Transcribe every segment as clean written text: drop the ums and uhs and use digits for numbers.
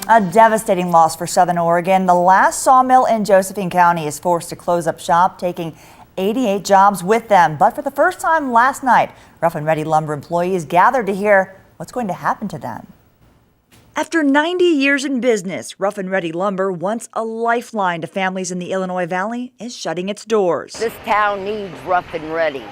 A devastating loss for Southern Oregon. The last sawmill in Josephine County is forced to close up shop, taking 88 jobs with them. But for the first time last night, Rough and Ready lumber employees gathered to hear what's going to happen to them. After 90 years in business, Rough and Ready Lumber, once a lifeline to families in the Illinois Valley, is shutting its doors. This town needs Rough and Ready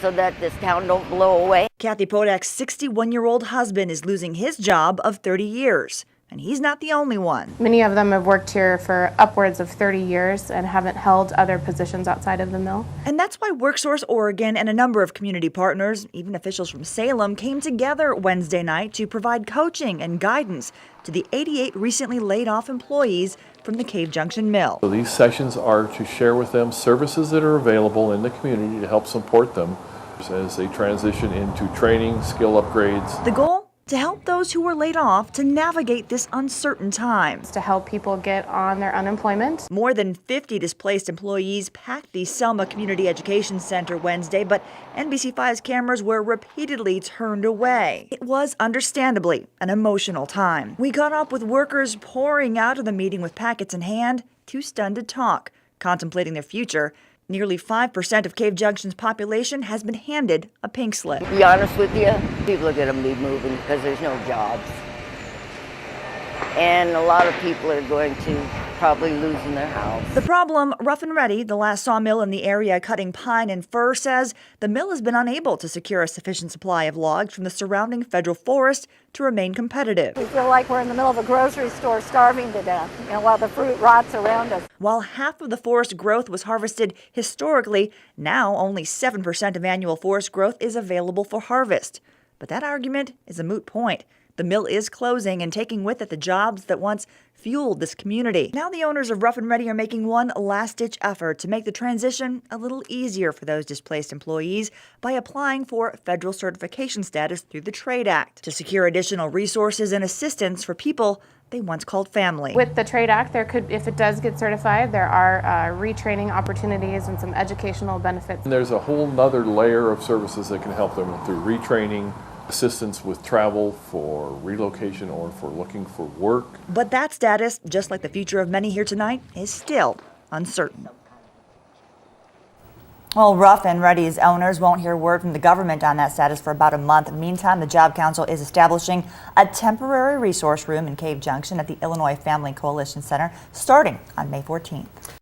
so that this town don't blow away. Kathy Podak's 61-year-old husband is losing his job of 30 years. And he's not the only one. Many of them have worked here for upwards of 30 years and haven't held other positions outside of the mill. And that's why WorkSource Oregon and a number of community partners, even officials from Salem, came together Wednesday night to provide coaching and guidance to the 88 recently laid off employees from the Cave Junction mill. So these sessions are to share with them services that are available in the community to help support them as they transition into training, skill upgrades. The goal? To help those who were laid off to navigate this uncertain time. To help people get on their unemployment. More than 50 displaced employees packed the Selma Community Education Center Wednesday, but NBC5's cameras were repeatedly turned away. It was understandably an emotional time. We caught up with workers pouring out of the meeting with packets in hand, too stunned to talk, contemplating their future. Nearly 5% of Cave Junction's population has been handed a pink slip. To be honest with you, people are going to be moving because there's no jobs. And a lot of people are going to probably losing their house. The problem, Rough and Ready, the last sawmill in the area cutting pine and fir, says the mill has been unable to secure a sufficient supply of logs from the surrounding federal forest to remain competitive. We feel like we're in the middle of a grocery store starving to death, while the fruit rots around us. While half of the forest growth was harvested historically, now only 7% of annual forest growth is available for harvest. But that argument is a moot point. The mill is closing and taking with it the jobs that once fueled this community. Now the owners of Rough and Ready are making one last-ditch effort to make the transition a little easier for those displaced employees by applying for federal certification status through the Trade Act to secure additional resources and assistance for people they once called family. With the Trade Act, if it does get certified, there are retraining opportunities and some educational benefits. And there's a whole nother layer of services that can help them through retraining, assistance with travel for relocation or for looking for work. But that status, just like the future of many here tonight, is still uncertain. Well, Rough and Ready's owners won't hear word from the government on that status for about a month. Meantime, the Job Council is establishing a temporary resource room in Cave Junction at the Illinois Family Coalition Center starting on May 14th.